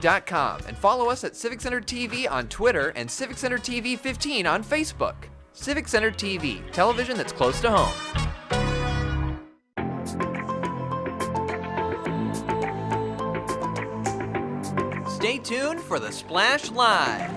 and follow us at Civic Center TV on Twitter and Civic Center TV 15 on Facebook. Civic Center TV, television that's close to home. Stay tuned for the Splash Live.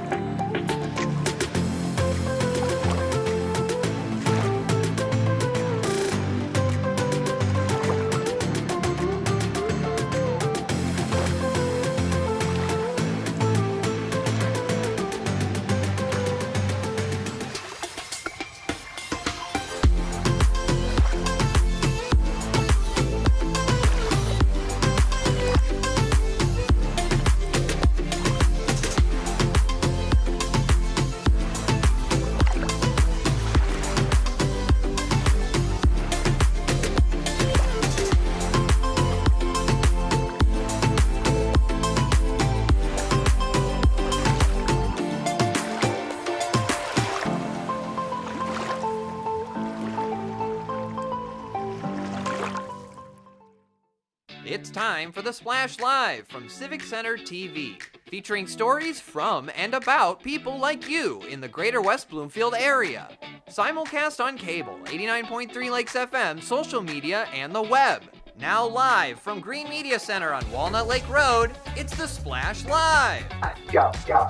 It's time for the Splash Live from Civic Center TV, featuring stories from and about people like you in the Greater West Bloomfield area. Simulcast on cable, 89.3 Lakes FM, social media, and the web. Now live from Green Media Center on Walnut Lake Road, it's the Splash Live.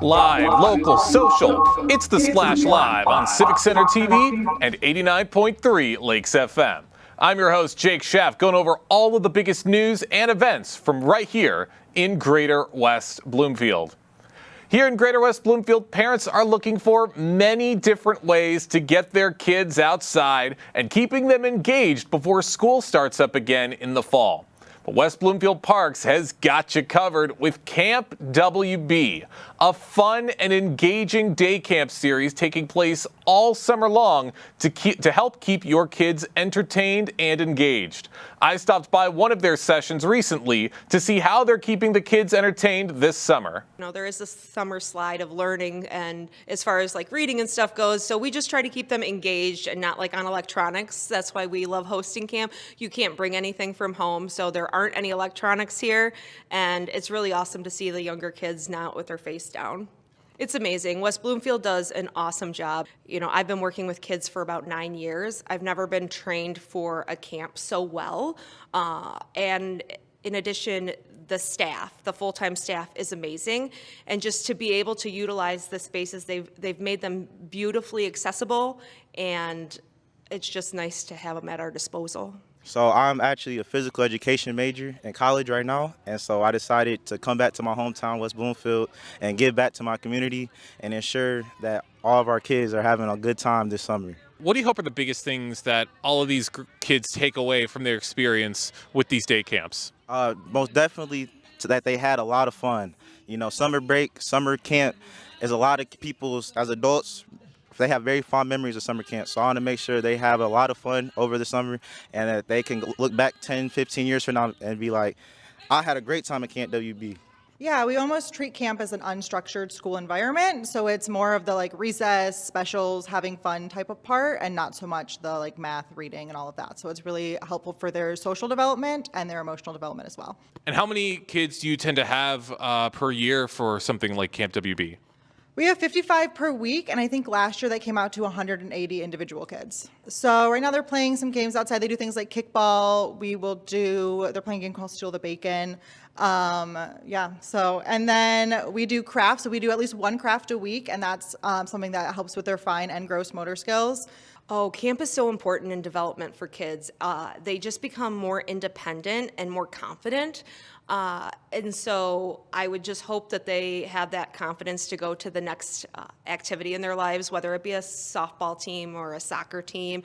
Live, local, social. It's the Splash Live on Civic Center TV and 89.3 Lakes FM. I'm your host, Jake Schaff, going over all of the biggest news and events from right here in Greater West Bloomfield. Here in Greater West Bloomfield, parents are looking for many different ways to get their kids outside and keeping them engaged before school starts up again in the fall. But West Bloomfield Parks has got you covered with Camp WB, a fun and engaging day camp series taking place all summer long to help keep your kids entertained and engaged. I stopped by one of their sessions recently to see how they're keeping the kids entertained this summer. You know, there is this summer slide of learning, and as far as like reading and stuff goes, so we just try to keep them engaged and not like on electronics. That's why we love hosting camp. You can't bring anything from home, so there aren't any electronics here, and it's really awesome to see the younger kids not with their face down. It's amazing. West Bloomfield does an awesome job. You know, I've been working with kids for about 9 years. I've never been trained for a camp so well. And in addition, the staff, the full-time staff is amazing. And just to be able to utilize the spaces, they've made them beautifully accessible, and it's just nice to have them at our disposal. So I'm actually a physical education major in college right now, and so I decided to come back to my hometown, West Bloomfield, and give back to my community and ensure that all of our kids are having a good time this summer. What do you hope are the biggest things that all of these kids take away from their experience with these day camps? Most definitely that they had a lot of fun. You know, summer break, summer camp is a lot of people as adults. They have very fond memories of summer camp, so I want to make sure they have a lot of fun over the summer and that they can look back 10, 15 years from now and be like, I had a great time at Camp WB. Yeah, we almost treat camp as an unstructured school environment, so it's more of the like recess, specials, having fun type of part, and not so much the like math, reading, and all of that. So it's really helpful for their social development and their emotional development as well. And how many kids do you tend to have per year for something like Camp WB? We have 55 per week, and I think last year that came out to 180 individual kids. So right now they're playing some games outside. They do things like kickball. They're playing a game called Steal the Bacon. And then we do crafts. So we do at least one craft a week, and that's something that helps with their fine and gross motor skills. Oh, camp is so important in development for kids. They just become more independent and more confident. And so I would just hope that they have that confidence to go to the next activity in their lives, whether it be a softball team or a soccer team.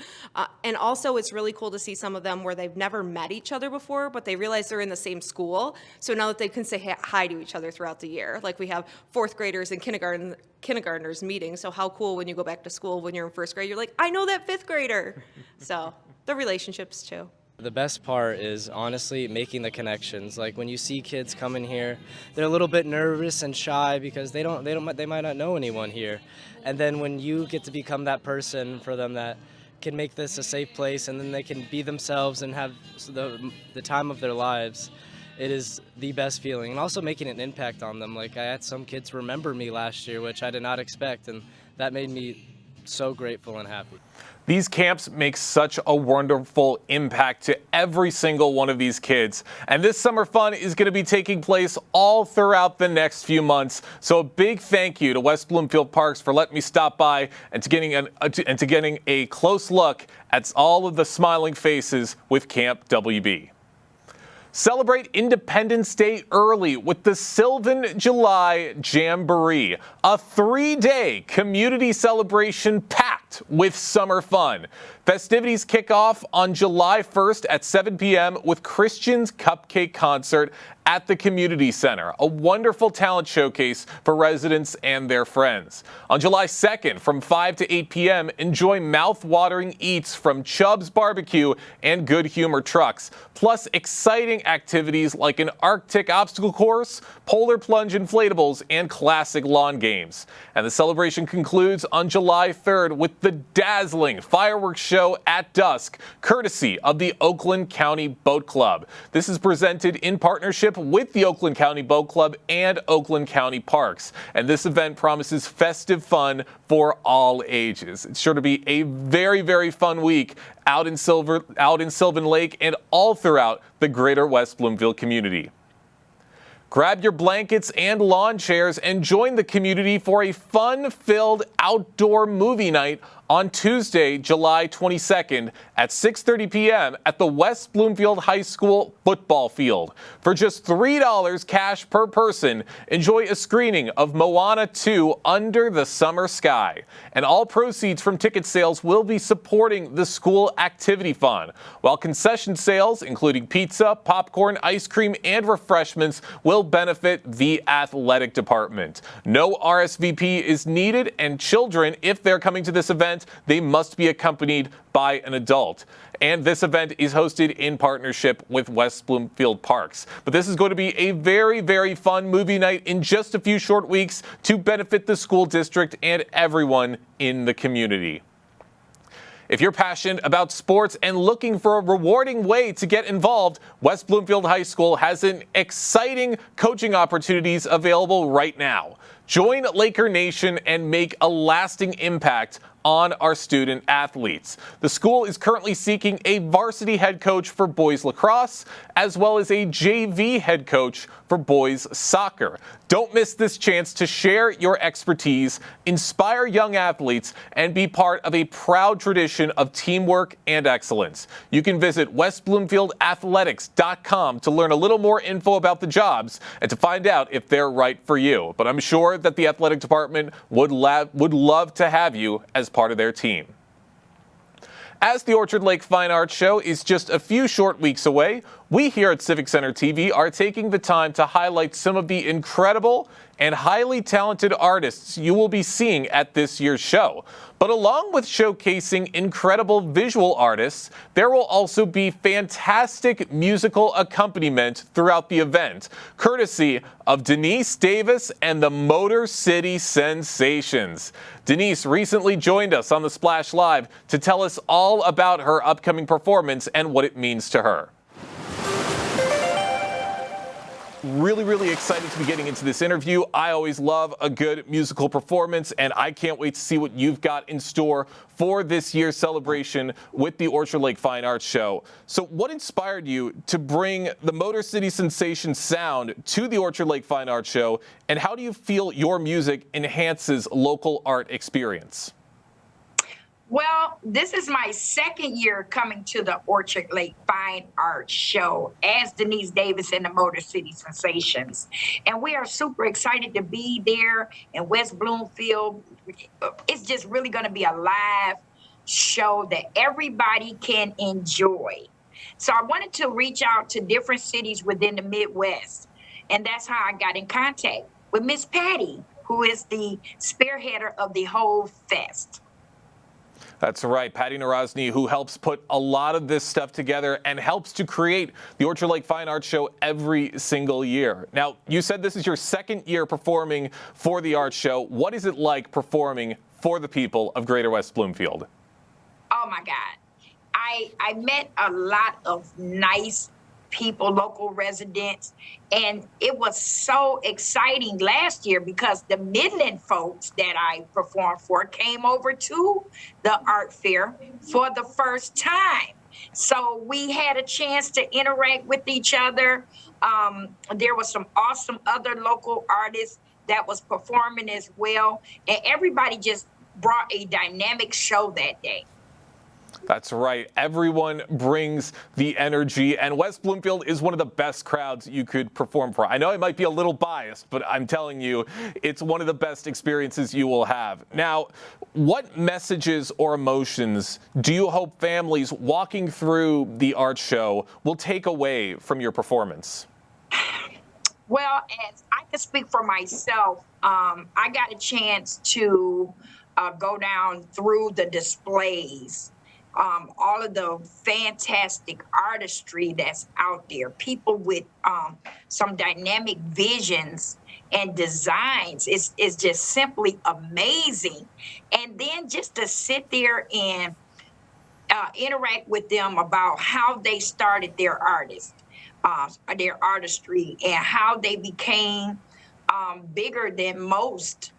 And also it's really cool to see some of them where they've never met each other before, but they realize they're in the same school. So now that they can say hi to each other throughout the year, like we have fourth graders and kindergartners meeting. So how cool when you go back to school when you're in first grade, you're like, I know that fifth grader. So the relationships too. The best part is honestly making the connections. Like when you see kids come in here, they're a little bit nervous and shy because they might not know anyone here. And then when you get to become that person for them that can make this a safe place, and then they can be themselves and have the time of their lives, it is the best feeling. And also making an impact on them. Like, I had some kids remember me last year, which I did not expect, and that made me so grateful and happy. These camps make such a wonderful impact to every single one of these kids. And this summer fun is going to be taking place all throughout the next few months. So a big thank you to West Bloomfield Parks for letting me stop by and to getting a close look at all of the smiling faces with Camp WB. Celebrate Independence Day early with the Sylvan July Jamboree, a 3-day community celebration packed with summer fun. Festivities kick off on July 1st at 7 p.m. with Christian's Cupcake Concert at the Community Center, a wonderful talent showcase for residents and their friends. On July 2nd, from 5 to 8 p.m., enjoy mouth-watering eats from Chubb's Barbecue and Good Humor Trucks, plus exciting activities like an Arctic obstacle course, polar plunge inflatables, and classic lawn games. And the celebration concludes on July 3rd with the dazzling fireworks show at dusk, courtesy of the Oakland County Boat Club. This is presented in partnership with the Oakland County Boat Club and Oakland County Parks. And this event promises festive fun for all ages. It's sure to be a very, very fun week out in Sylvan Lake and all throughout the Greater West Bloomfield community. Grab your blankets and lawn chairs and join the community for a fun-filled outdoor movie night on Tuesday, July 22nd at 6:30 p.m. at the West Bloomfield High School football field. For just $3 cash per person, enjoy a screening of Moana 2 Under the Summer Sky. And all proceeds from ticket sales will be supporting the school activity fund, while concession sales, including pizza, popcorn, ice cream, and refreshments, will benefit the athletic department. No RSVP is needed, and children, if they're coming to this event, they must be accompanied by an adult. And this event is hosted in partnership with West Bloomfield Parks. But this is going to be a very, very fun movie night in just a few short weeks to benefit the school district and everyone in the community. If you're passionate about sports and looking for a rewarding way to get involved, West Bloomfield High School has an exciting coaching opportunities available right now. Join Laker Nation and make a lasting impact on our student athletes. The school is currently seeking a varsity head coach for boys lacrosse, as well as a JV head coach for boys soccer. Don't miss this chance to share your expertise, inspire young athletes, and be part of a proud tradition of teamwork and excellence. You can visit westbloomfieldathletics.com to learn a little more info about the jobs and to find out if they're right for you. But I'm sure that the athletic department would love to have you as part of their team. As the Orchard Lake Fine Arts Show is just a few short weeks away, we here at Civic Center TV are taking the time to highlight some of the incredible and highly talented artists you will be seeing at this year's show. But along with showcasing incredible visual artists, there will also be fantastic musical accompaniment throughout the event, courtesy of Denise Davis and the Motor City Sensations. Denise recently joined us on the Splash Live to tell us all about her upcoming performance and what it means to her. Really excited to be getting into this interview. I always love a good musical performance, and I can't wait to see what you've got in store for this year's celebration with the Orchard Lake Fine Arts Show. So what inspired you to bring the Motor City Sensation sound to the Orchard Lake Fine Arts Show, and how do you feel your music enhances local art experience? Well, this is my second year coming to the Orchard Lake Fine Arts Show as Denise Davis and the Motor City Sensations. And we are super excited to be there in West Bloomfield. It's just really going to be a live show that everybody can enjoy. So I wanted to reach out to different cities within the Midwest. And that's how I got in contact with Miss Patty, who is the spearheader of the whole fest. That's right, Patty Narozny, who helps put a lot of this stuff together and helps to create the Orchard Lake Fine Arts Show every single year. Now, you said this is your second year performing for the Arts Show. What is it like performing for the people of Greater West Bloomfield? Oh my God. I met a lot of nice people, local residents. And it was so exciting last year because the Midland folks that I performed for came over to the art fair for the first time. So we had a chance to interact with each other. There was some awesome other local artists that was performing as well. And everybody just brought a dynamic show that day. That's right. Everyone brings the energy, and West Bloomfield is one of the best crowds you could perform for. I know I might be a little biased, but I'm telling you, it's one of the best experiences you will have. Now, what messages or emotions do you hope families walking through the art show will take away from your performance? Well, as I can speak for myself, I got a chance to go down through the displays. All of the fantastic artistry that's out there, people with some dynamic visions and designs is just simply amazing. And then just to sit there and interact with them about how they started their their artistry, and how they became bigger than most.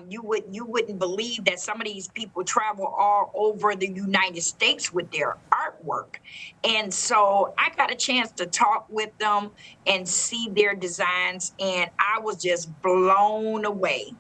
You wouldn't believe that some of these people travel all over the United States with their artwork. And so I got a chance to talk with them and see their designs, and I was just blown away.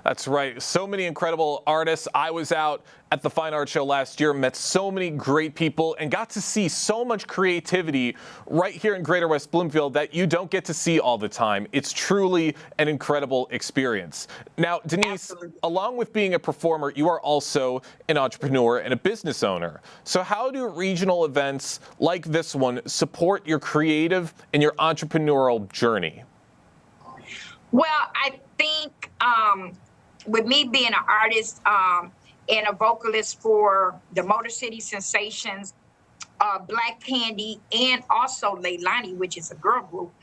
That's right. So many incredible artists. I was out at the Fine Art Show last year, met so many great people, and got to see so much creativity right here in Greater West Bloomfield that you don't get to see all the time. It's truly an incredible experience. Now, Denise, Absolutely. along with being a performer, you are also an entrepreneur and a business owner. So how do regional events like this one support your creative and your entrepreneurial journey? Well, I think with me being an artist and a vocalist for the Motor City Sensations, Black Candy, and also Leilani, which is a girl group,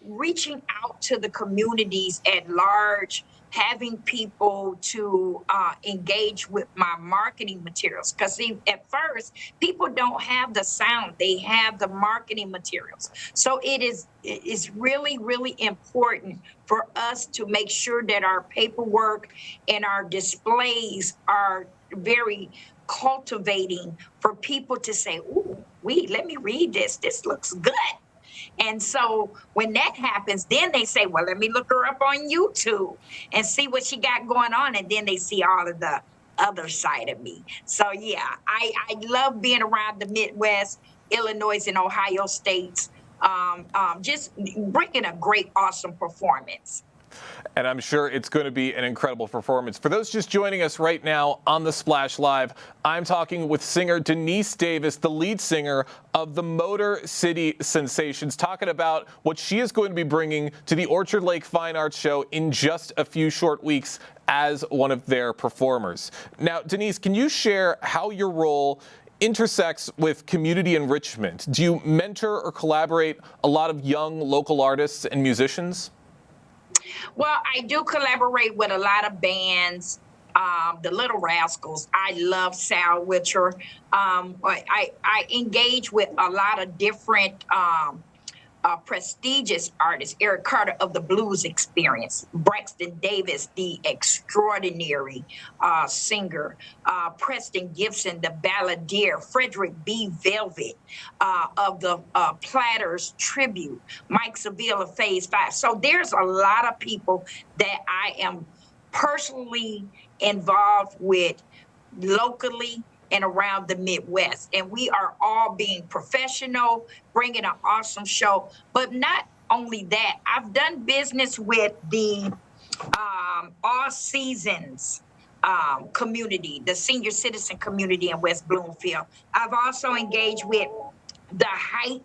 reaching out to the communities at large, having people to engage with my marketing materials. Because at first, people don't have the sound, they have the marketing materials. So it's really, really important for us to make sure that our paperwork and our displays are very cultivating for people to say, ooh, let me read this. This looks good. And so when that happens, then they say, well, let me look her up on YouTube and see what she got going on. And then they see all of the other side of me. So, yeah, I love being around the Midwest, Illinois, and Ohio states, just bringing a great, awesome performance. And I'm sure it's going to be an incredible performance. For those just joining us right now on the Splash Live, I'm talking with singer Denise Davis, the lead singer of the Motor City Sensations, talking about what she is going to be bringing to the Orchard Lake Fine Arts Show in just a few short weeks as one of their performers. Now, Denise, can you share how your role intersects with community enrichment? Do you mentor or collaborate a lot of young local artists and musicians? Well, I do collaborate with a lot of bands, the Little Rascals. I love Sal Witcher. I engage with a lot of different prestigious artists. Eric Carter of the Blues Experience, Braxton Davis, the extraordinary singer, Preston Gibson, the balladeer, Frederick B. Velvet of the Platters Tribute, Mike Seville of Phase 5. So there's a lot of people that I am personally involved with locally and around the Midwest. And we are all being professional, bringing an awesome show. But not only that, I've done business with the All Seasons community, the senior citizen community in West Bloomfield. I've also engaged with the Height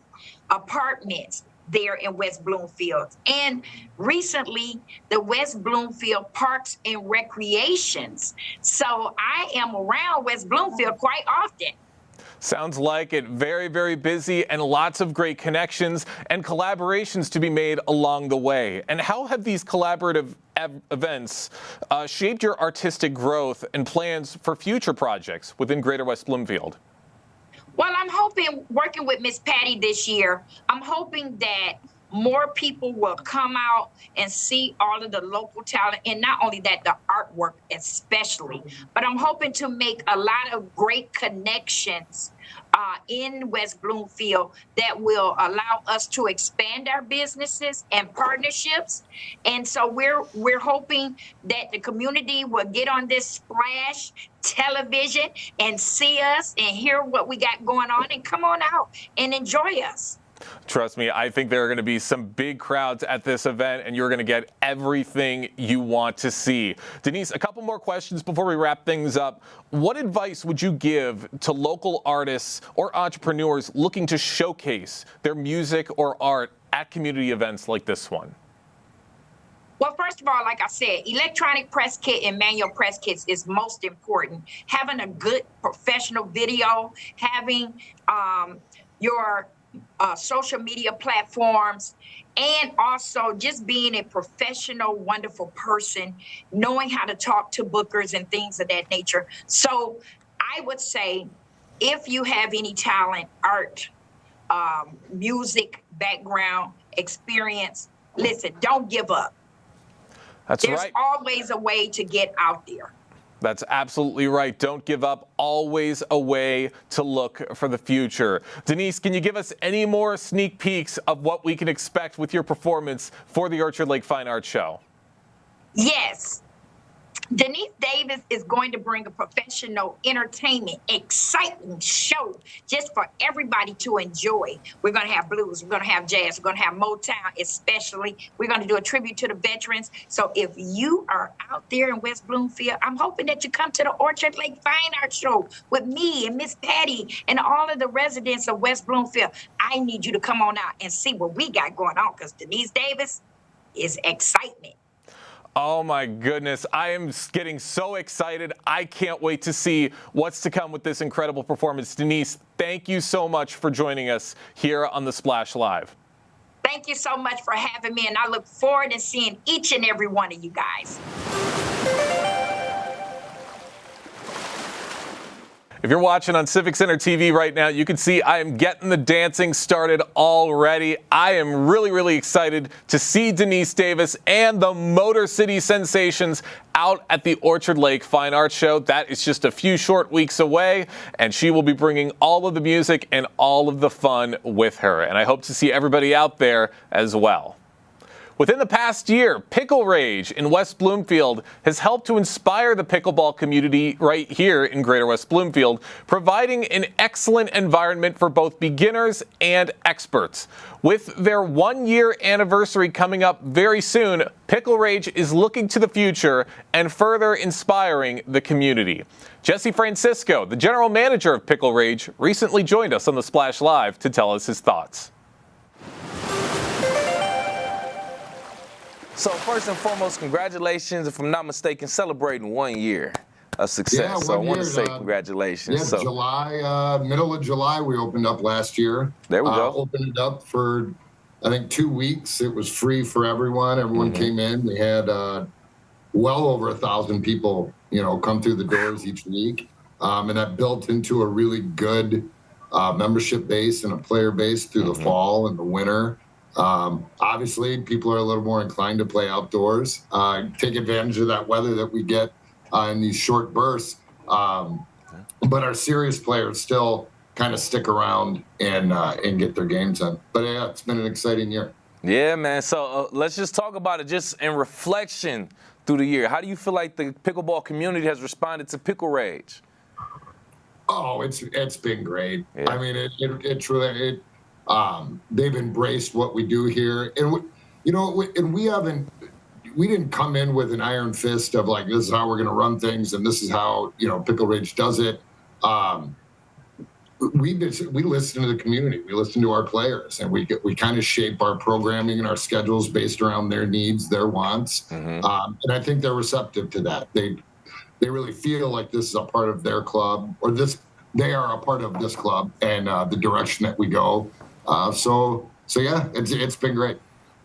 Apartments there in West Bloomfield. And recently, the West Bloomfield Parks and Recreations. So I am around West Bloomfield quite often. Sounds like it. Very, very busy, and lots of great connections and collaborations to be made along the way. And how have these collaborative events shaped your artistic growth and plans for future projects within Greater West Bloomfield? Well, I'm hoping, working with Miss Patty this year, I'm hoping that more people will come out and see all of the local talent, and not only that, the artwork especially. But I'm hoping to make a lot of great connections in West Bloomfield that will allow us to expand our businesses and partnerships. And so we're hoping that the community will get on this Splash television and see us and hear what we got going on and come on out and enjoy us. Trust me, I think there are going to be some big crowds at this event, and you're going to get everything you want to see. Denise, a couple more questions before we wrap things up. What advice would you give to local artists or entrepreneurs looking to showcase their music or art at community events like this one? Well, first of all, like I said, electronic press kit and manual press kits is most important. Having a good professional video, having your social media platforms, and also just being a professional, wonderful person, knowing how to talk to bookers and things of that nature. So I would say if you have any talent, art, music, background, experience, listen, don't give up. That's There's right. always a way to get out there. That's absolutely right. Don't give up. Always a way to look for the future. Denise, can you give us any more sneak peeks of what we can expect with your performance for the Orchard Lake Fine Arts Show? Yes. Denise Davis is going to bring a professional, entertainment, exciting show just for everybody to enjoy. We're going to have blues, we're going to have jazz, we're going to have Motown especially. We're going to do a tribute to the veterans. So if you are out there in West Bloomfield, I'm hoping that you come to the Orchard Lake Fine Arts Show with me and Miss Patty and all of the residents of West Bloomfield. I need you to come on out and see what we got going on, because Denise Davis is excitement. Oh my goodness, I am getting so excited. I can't wait to see what's to come with this incredible performance. Denise, thank you so much for joining us here on the Splash Live. Thank you so much for having me, and I look forward to seeing each and every one of you guys. If you're watching on Civic Center TV right now, you can see I am getting the dancing started already. I am really excited to see Denise Davis and the Motor City Sensations out at the Orchard Lake Fine Arts Show. That is just a few short weeks away, and she will be bringing all of the music and all of the fun with her. And I hope to see everybody out there as well. Within the past year, Pickle Rage in West Bloomfield has helped to inspire the pickleball community right here in Greater West Bloomfield, providing an excellent environment for both beginners and experts. With their 1-year anniversary coming up very soon, Pickle Rage is looking to the future and further inspiring the community. Jesse Francisco, the general manager of Pickle Rage, recently joined us on the Splash Live to tell us his thoughts. So first and foremost, congratulations. If I'm not mistaken, celebrating 1 year of success. Yeah, so I want to year, say congratulations. Yeah, so, July, middle of July, we opened up last year. There we go. Opened it up for, I think, 2 weeks. It was free for everyone. Everyone came in. We had well over 1,000 people, come through the doors each week. And that built into a really good membership base and a player base through the fall and the winter. Obviously, people are a little more inclined to play outdoors, take advantage of that weather that we get in these short bursts. But our serious players still kind of stick around and get their games in. But yeah, it's been an exciting year. Yeah, man. So let's just talk about it just in reflection through the year. How do you feel like the pickleball community has responded to Pickle Rage? Oh, it's been great. Yeah. I mean, it truly. They've embraced what we do here, and we didn't come in with an iron fist of like, this is how we're going to run things, and this is how Pickle Rage does it. We listen to the community, we listen to our players, and we kind of shape our programming and our schedules based around their needs, their wants, and I think they're receptive to that. They really feel like this is a part of their club, or they are a part of this club and the direction that we go. So yeah, it's been great.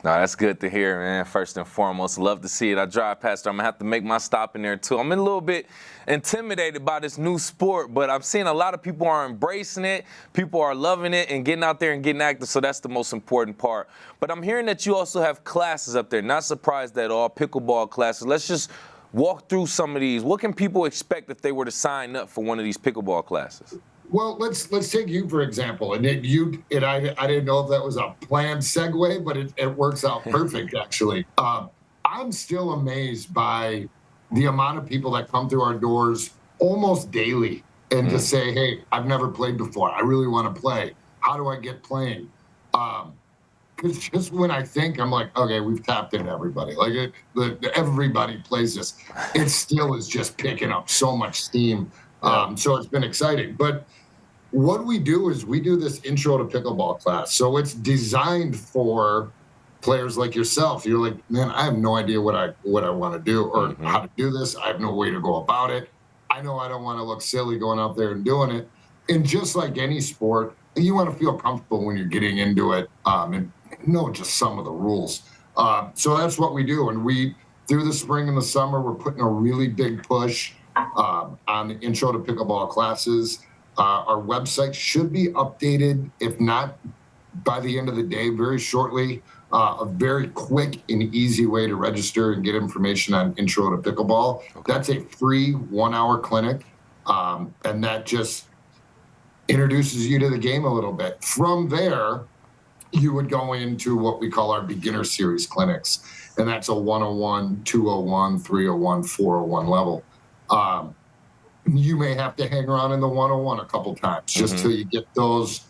No, that's good to hear, man. First and foremost, love to see it. I drive past there. I'm going to have to make my stop in there, too. I'm a little bit intimidated by this new sport, but I'm seeing a lot of people are embracing it. People are loving it and getting out there and getting active, so that's the most important part. But I'm hearing that you also have classes up there. Not surprised at all, pickleball classes. Let's just walk through some of these. What can people expect if they were to sign up for one of these pickleball classes? Well, let's take you for example, and I didn't know if that was a planned segue, but it works out perfect actually. I'm still amazed by the amount of people that come through our doors almost daily and just say, "Hey, I've never played before. I really want to play. How do I get playing?" Because just when I think, I'm like, okay, we've tapped into everybody. Like everybody plays this. It still is just picking up so much steam. So it's been exciting. But what we do is we do this intro to pickleball class. So it's designed for players like yourself. You're like, man, I have no idea what I want to do or how to do this. I have no way to go about it. I know I don't want to look silly going out there and doing it. And just like any sport, you want to feel comfortable when you're getting into it and know just some of the rules. So that's what we do. And through the spring and the summer, we're putting a really big push on the intro to pickleball classes. Our website should be updated, if not by the end of the day, very shortly. A very quick and easy way to register and get information on intro to pickleball. Okay. That's a free 1-hour clinic, and that just introduces you to the game a little bit. From there, you would go into what we call our beginner series clinics, and that's a 101, 201, 301, 401 level. You may have to hang around in the 101 a couple times just till you get those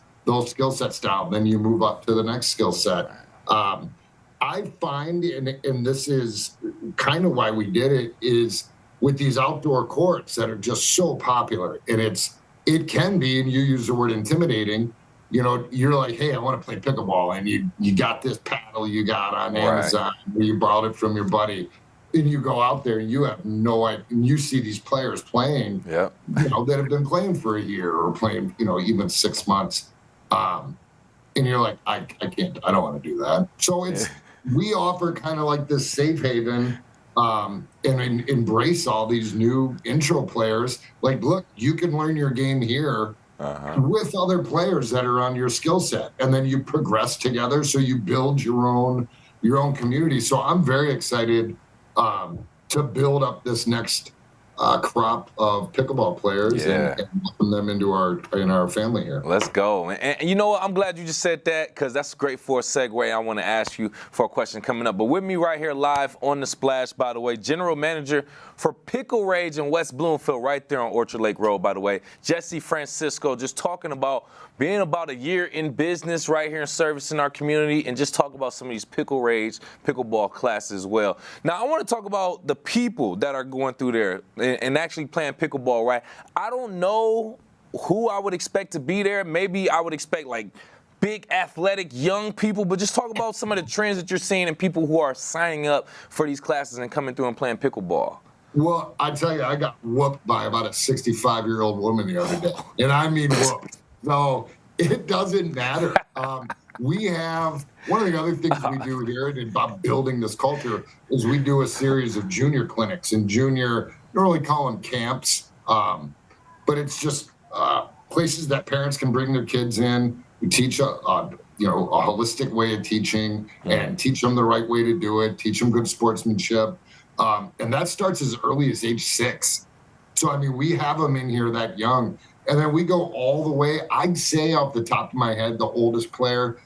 skill sets down. Then you move up to the next skill set. I find, and this is kind of why we did it, is with these outdoor courts that are just so popular, and it can be, and you use the word intimidating. You know, you're like, hey, I want to play pickleball, and you got this paddle you got on Amazon, or you borrowed it from your buddy. And you go out there and you have no idea. And you see these players playing, that have been playing for a year or playing, even 6 months. And you're like, I can't, I don't want to do that. So we offer kind of like this safe haven and embrace all these new intro players. Like, look, you can learn your game here with other players that are on your skill set. And then you progress together. So you build your own community. So I'm very excited to build up this next crop of pickleball players and welcome them into our family here. Let's go. And you know what? I'm glad you just said that because that's great for a segue. I want to ask you for a question coming up. But with me right here live on The Splash, by the way, General Manager for Pickle Rage in West Bloomfield, right there on Orchard Lake Road, by the way, Jesse Francisco, just talking about being about a year in business right here in servicing our community and just talk about some of these Pickle Rage pickleball classes as well. Now, I want to talk about the people that are going through there and actually playing pickleball, right? I don't know who I would expect to be there. Maybe I would expect like big athletic young people, but just talk about some of the trends that you're seeing and people who are signing up for these classes and coming through and playing pickleball. Well, I tell you, I got whooped by about a 65-year-old woman the other day, and I mean whooped. So it doesn't matter. We have one of the other things we do here about building this culture is we do a series of junior clinics and junior, don't really call them camps, but it's just places that parents can bring their kids in. We teach a holistic way of teaching and teach them the right way to do it, teach them good sportsmanship. And that starts as early as age 6. So, I mean, we have them in here that young. And then we go all the way, I'd say off the top of my head, the oldest player,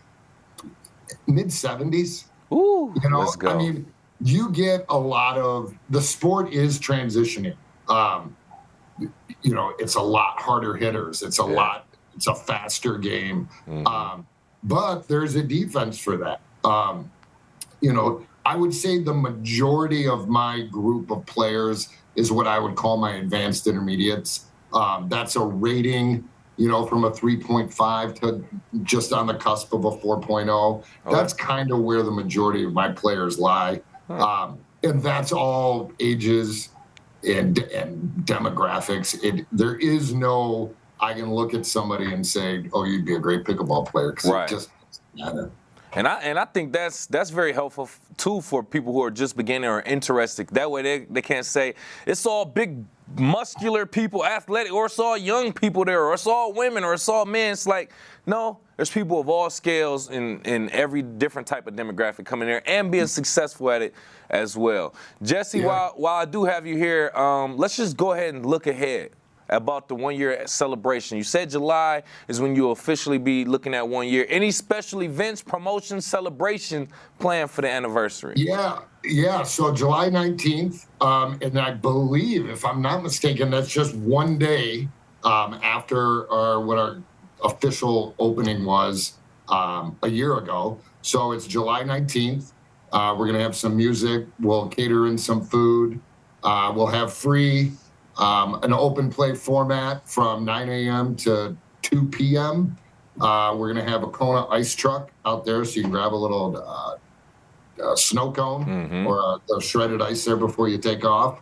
mid-70s. Ooh, let's go. I mean, you get a lot of, the sport is transitioning. It's a lot harder hitters. It's a faster game. But there's a defense for that. I would say the majority of my group of players is what I would call my advanced intermediates. That's a rating, from a 3.5 to just on the cusp of a 4.0. That's kind of where the majority of my players lie. And that's all ages and demographics. There is no, I can look at somebody and say, oh, you'd be a great pickleball player, because it just doesn't matter. And I think that's very helpful too for people who are just beginning or interested. That way they can't say it's all big muscular people, athletic, or it's all young people there, or it's all women, or it's all men. It's like, no, there's people of all scales in every different type of demographic coming there and being successful at it as well. Jesse, while I do have you here, let's just go ahead and look ahead about the 1 year celebration. You said July is when you'll officially be looking at 1 year. Any special events, promotions, celebration planned for the anniversary? Yeah. So July 19th, and I believe, if I'm not mistaken, that's just 1 day after what our official opening was a year ago. So it's July 19th. We're going to have some music. We'll cater in some food. We'll have free an open play format from 9 a.m. to 2 p.m. We're going to have a Kona ice truck out there, so you can grab a little snow cone or a shredded ice there before you take off.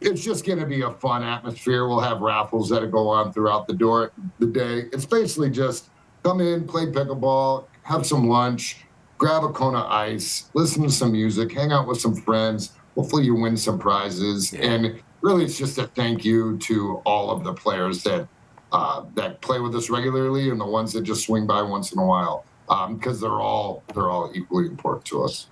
It's just going to be a fun atmosphere. We'll have raffles that go on throughout the day. It's basically just come in, play pickleball, have some lunch, grab a Kona ice, listen to some music, hang out with some friends. Hopefully you win some prizes. Yeah. And really, it's just a thank you to all of the players that play with us regularly and the ones that just swing by once in a while, because they're all equally important to us.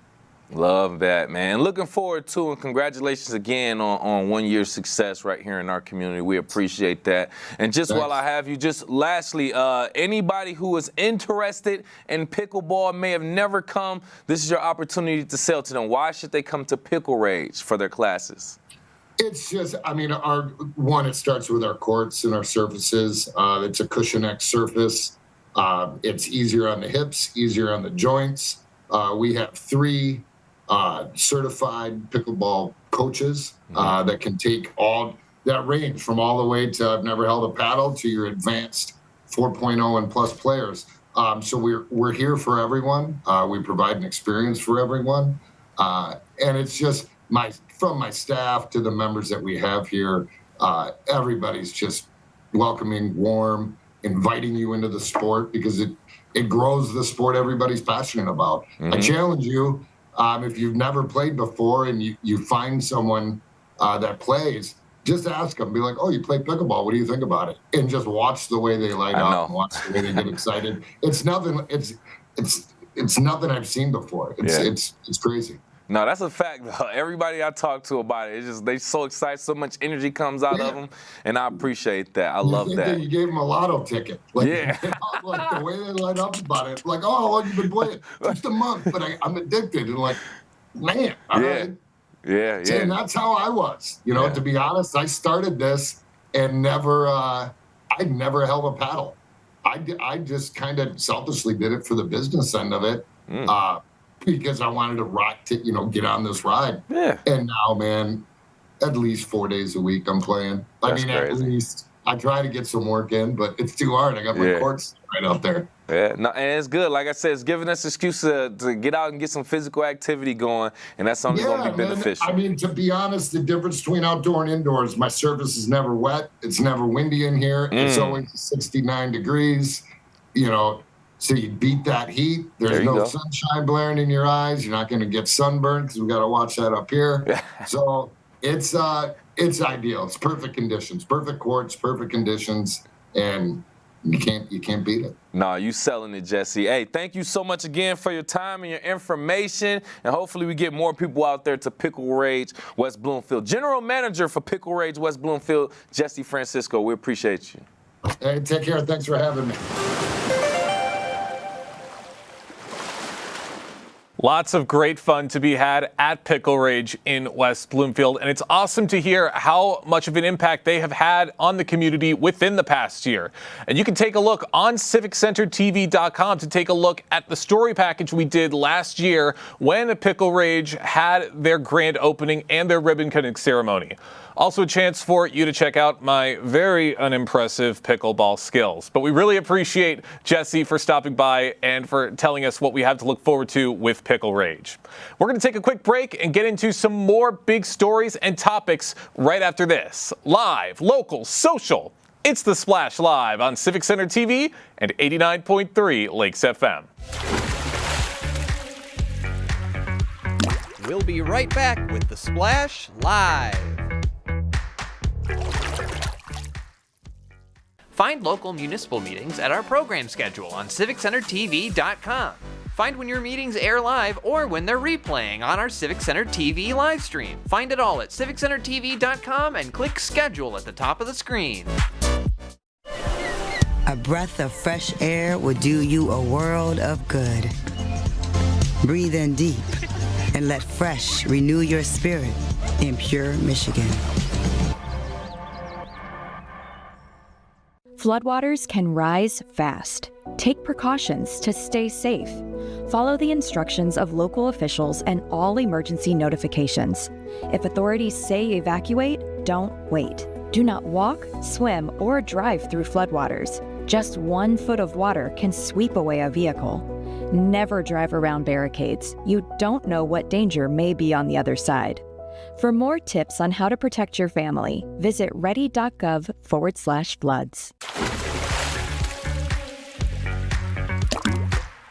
Love that, man. Looking forward to, and congratulations again on 1 year's success right here in our community. We appreciate that. And just Thanks. While I have you, just lastly, anybody who is interested in pickleball may have never come. This is your opportunity to sell to them. Why should they come to Pickle Rage for their classes? It's just, it starts with our courts and our surfaces. It's a cushion X surface. It's easier on the hips, easier on the joints. We have 3 certified pickleball coaches that can take all that range from all the way to I've never held a paddle to your advanced 4.0 and plus players. So we're here for everyone. We provide an experience for everyone. And it's just from my staff to the members that we have here, everybody's just welcoming, warm, inviting you into the sport because it grows the sport everybody's passionate about. I challenge you, if you've never played before and you find someone that plays, just ask them, be like, oh, you play pickleball, what do you think about it? And just watch the way they light up and watch the way they get excited. It's nothing I've seen before. It's crazy. No, that's a fact, though. Everybody I talk to about it, it's just they so excited, so much energy comes out of them, and I appreciate that. I love that. You gave them a lotto ticket. Like the way they light up about it, like, oh, how long you been playing? Just a month, but I'm addicted. And like, man, all right. Yeah. And that's how I was. To be honest, I started this and I never held a paddle. I just kind of selfishly did it for the business end of it. Because I wanted to get on this ride. Yeah. And now, man, at least 4 days a week I'm playing. That's crazy. At least I try to get some work in, but it's too hard. I got my courts right out there. Yeah, no, and it's good. Like I said, it's giving us an excuse to get out and get some physical activity going, and that's something that's going to be beneficial. To be honest, the difference between outdoor and indoors, my surface is never wet. It's never windy in here. It's always 69 degrees, So you beat that heat. There's no sunshine blaring in your eyes. You're not going to get sunburned because we got to watch that up here. So it's ideal. It's perfect conditions, perfect courts, perfect conditions, and you can't beat it. No, you selling it, Jesse. Hey, thank you so much again for your time and your information, and hopefully we get more people out there to Pickle Rage West Bloomfield. General Manager for Pickle Rage West Bloomfield, Jesse Francisco. We appreciate you. Hey, take care. Thanks for having me. Lots of great fun to be had at Pickle Rage in West Bloomfield, and it's awesome to hear how much of an impact they have had on the community within the past year. And you can take a look on CivicCenterTV.com to take a look at the story package we did last year when Pickle Rage had their grand opening and their ribbon cutting ceremony. Also a chance for you to check out my very unimpressive pickleball skills. But we really appreciate Jesse for stopping by and for telling us what we have to look forward to with Pickle Rage. We're going to take a quick break and get into some more big stories and topics right after this. Live, local, social. It's The Splash Live on Civic Center TV and 89.3 Lakes FM. We'll be right back with The Splash Live. Find local municipal meetings at our program schedule on civiccentertv.com. Find when your meetings air live or when they're replaying on our Civic Center TV live stream. Find it all at civiccentertv.com and click schedule at the top of the screen. A breath of fresh air would do you a world of good. Breathe in deep and let fresh renew your spirit in pure Michigan. Floodwaters can rise fast. Take precautions to stay safe. Follow the instructions of local officials and all emergency notifications. If authorities say evacuate, don't wait. Do not walk, swim, or drive through floodwaters. Just 1 foot of water can sweep away a vehicle. Never drive around barricades. You don't know what danger may be on the other side. For more tips on how to protect your family, visit ready.gov/floods.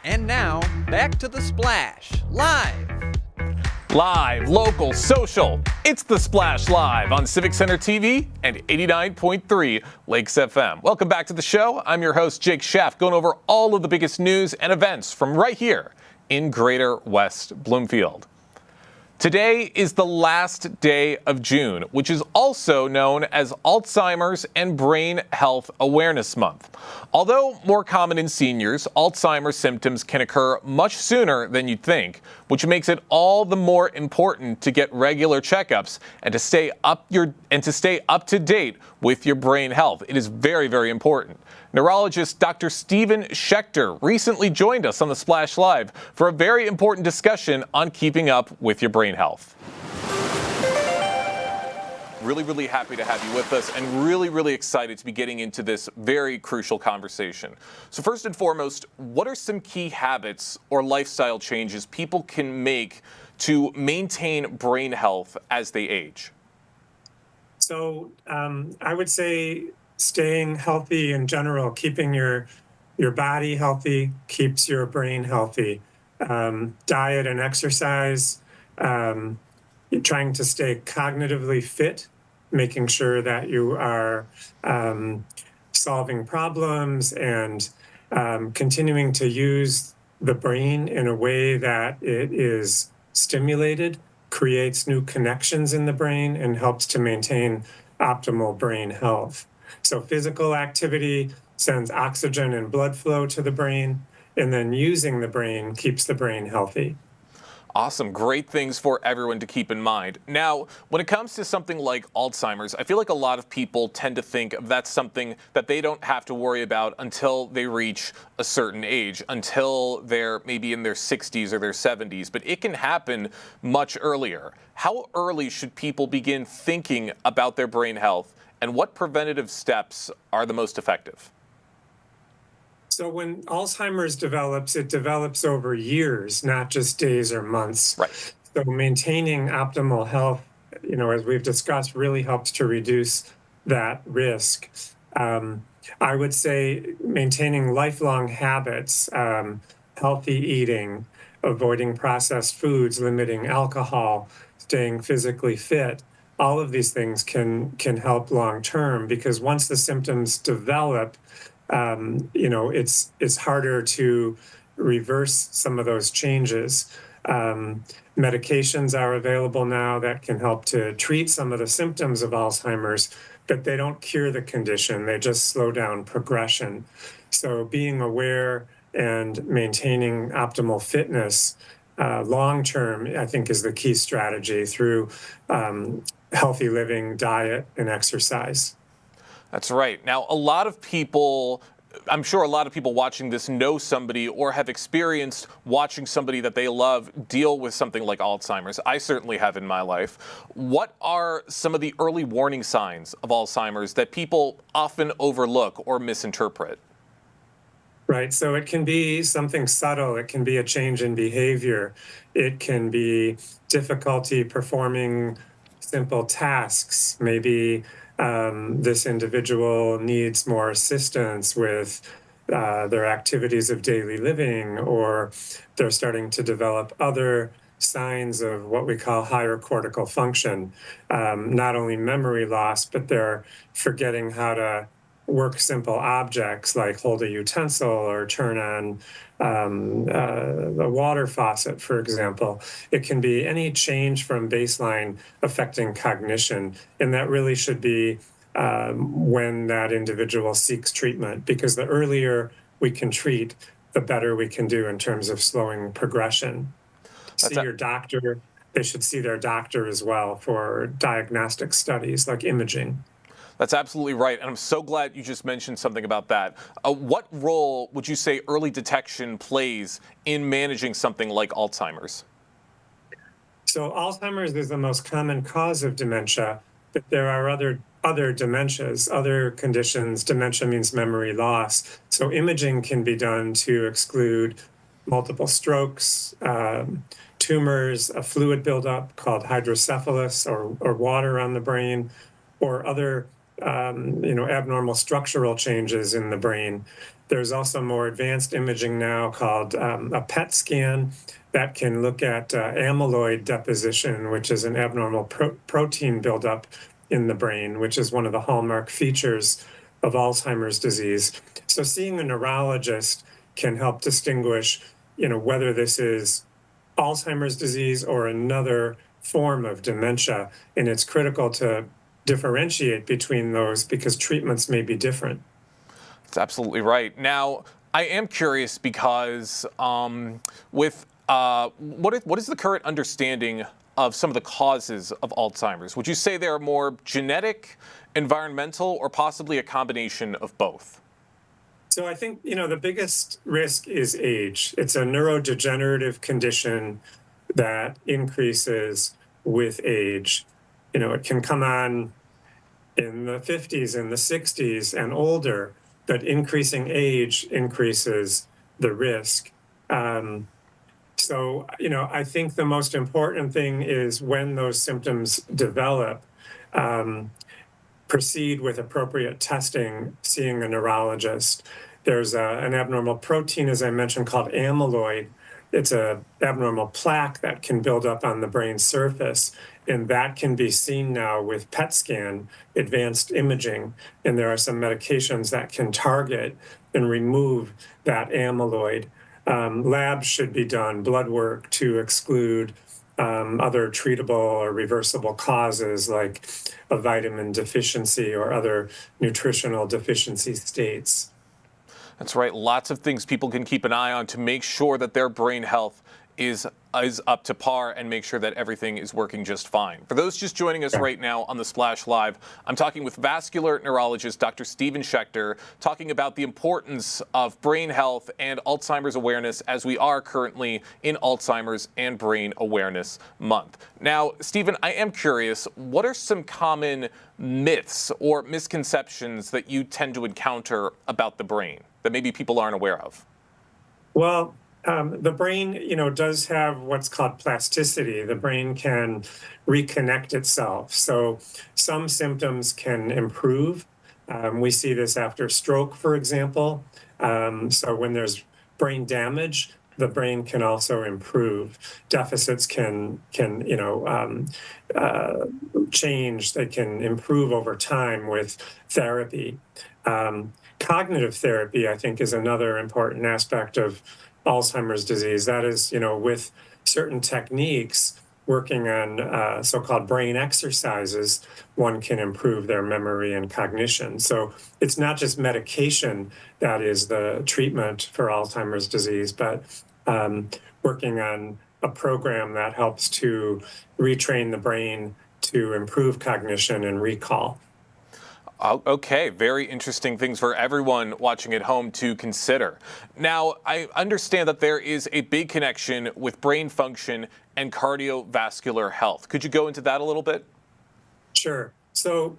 And now, back to The Splash Live. Live, local, social. It's The Splash Live on Civic Center TV and 89.3 Lakes FM. Welcome back to the show. I'm your host, Jake Schaff, going over all of the biggest news and events from right here in Greater West Bloomfield. Today is the last day of June, which is also known as Alzheimer's and Brain Health Awareness Month. Although more common in seniors, Alzheimer's symptoms can occur much sooner than you'd think, which makes it all the more important to get regular checkups and to stay up to date with your brain health. It is very, very important. Neurologist Dr. Stephen Schechter recently joined us on the Splash Live for a very important discussion on keeping up with your brain health. Really, really happy to have you with us and really, really excited to be getting into this very crucial conversation. So first and foremost, what are some key habits or lifestyle changes people can make to maintain brain health as they age? So I would say staying healthy in general, keeping your body healthy keeps your brain healthy. Diet and exercise, trying to stay cognitively fit, making sure that you are solving problems and continuing to use the brain in a way that it is stimulated, creates new connections in the brain, and helps to maintain optimal brain health. So physical activity sends oxygen and blood flow to the brain, and then using the brain keeps the brain healthy. Awesome. Great things for everyone to keep in mind. Now, when it comes to something like Alzheimer's, I feel like a lot of people tend to think that's something that they don't have to worry about until they reach a certain age, until they're maybe in their 60s or their 70s, but it can happen much earlier. How early should people begin thinking about their brain health, and what preventative steps are the most effective? So when Alzheimer's develops, it develops over years, not just days or months. Right. So maintaining optimal health, as we've discussed, really helps to reduce that risk. I would say maintaining lifelong habits, healthy eating, avoiding processed foods, limiting alcohol, staying physically fit. All of these things can help long term, because once the symptoms develop, it's harder to reverse some of those changes. Medications are available now that can help to treat some of the symptoms of Alzheimer's, but they don't cure the condition. They just slow down progression. So being aware and maintaining optimal fitness long term, I think, is the key strategy through healthy living, diet, and exercise. That's right. Now, I'm sure a lot of people watching this know somebody or have experienced watching somebody that they love deal with something like Alzheimer's. I certainly have in my life. What are some of the early warning signs of Alzheimer's that people often overlook or misinterpret? Right. So it can be something subtle. It can be a change in behavior. It can be difficulty performing simple tasks. Maybe this individual needs more assistance with their activities of daily living, or they're starting to develop other signs of what we call higher cortical function. Not only memory loss, but they're forgetting how to work simple objects like hold a utensil or turn on the water faucet, for example. It can be any change from baseline affecting cognition, and that really should be when that individual seeks treatment, because the earlier we can treat, the better we can do in terms of slowing progression. See your doctor. They should see their doctor as well for diagnostic studies like imaging. That's absolutely right. And I'm so glad you just mentioned something about that. What role would you say early detection plays in managing something like Alzheimer's? So Alzheimer's is the most common cause of dementia, but there are other dementias, other conditions. Dementia means memory loss. So imaging can be done to exclude multiple strokes, tumors, a fluid buildup called hydrocephalus or water on the brain, or other abnormal structural changes in the brain. There's also more advanced imaging now called a PET scan that can look at amyloid deposition, which is an abnormal protein buildup in the brain, which is one of the hallmark features of Alzheimer's disease. So seeing a neurologist can help distinguish, whether this is Alzheimer's disease or another form of dementia. And it's critical to differentiate between those because treatments may be different. That's absolutely right. Now, I am curious because what is the current understanding of some of the causes of Alzheimer's? Would you say they're more genetic, environmental, or possibly a combination of both? So I think, the biggest risk is age. It's a neurodegenerative condition that increases with age. It can come on in the 50s and the 60s and older, but increasing age increases the risk. So, I think the most important thing is when those symptoms develop, proceed with appropriate testing, seeing a neurologist. There's an abnormal protein, as I mentioned, called amyloid. It's an abnormal plaque that can build up on the brain surface, and that can be seen now with PET scan, advanced imaging, and there are some medications that can target and remove that amyloid. Labs should be done, blood work, to exclude other treatable or reversible causes like a vitamin deficiency or other nutritional deficiency states. That's right. Lots of things people can keep an eye on to make sure that their brain health is up to par and make sure that everything is working just fine. For those just joining us right now on the Splash Live, I'm talking with vascular neurologist Dr. Steven Schechter, talking about the importance of brain health and Alzheimer's awareness as we are currently in Alzheimer's and Brain Awareness Month. Now, Steven, I am curious, what are some common myths or misconceptions that you tend to encounter about the brain that maybe people aren't aware of? Well, the brain, does have what's called plasticity. The brain can reconnect itself. So some symptoms can improve. We see this after stroke, for example. So when there's brain damage, the brain can also improve. Deficits can change. They can improve over time with therapy. Cognitive therapy, I think, is another important aspect of Alzheimer's disease. That is, with certain techniques, working on so-called brain exercises, one can improve their memory and cognition. So it's not just medication that is the treatment for Alzheimer's disease, but working on a program that helps to retrain the brain to improve cognition and recall. Okay, very interesting things for everyone watching at home to consider. Now, I understand that there is a big connection with brain function and cardiovascular health. Could you go into that a little bit? Sure. So,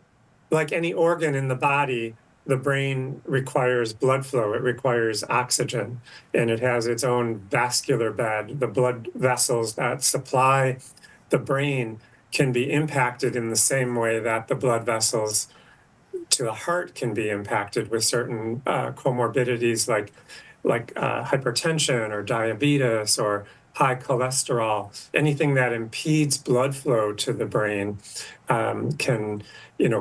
like any organ in the body, the brain requires blood flow. It requires oxygen, and it has its own vascular bed. The blood vessels that supply the brain can be impacted in the same way that the blood vessels to the heart can be impacted with certain comorbidities like hypertension or diabetes or high cholesterol, anything that impedes blood flow to the brain can,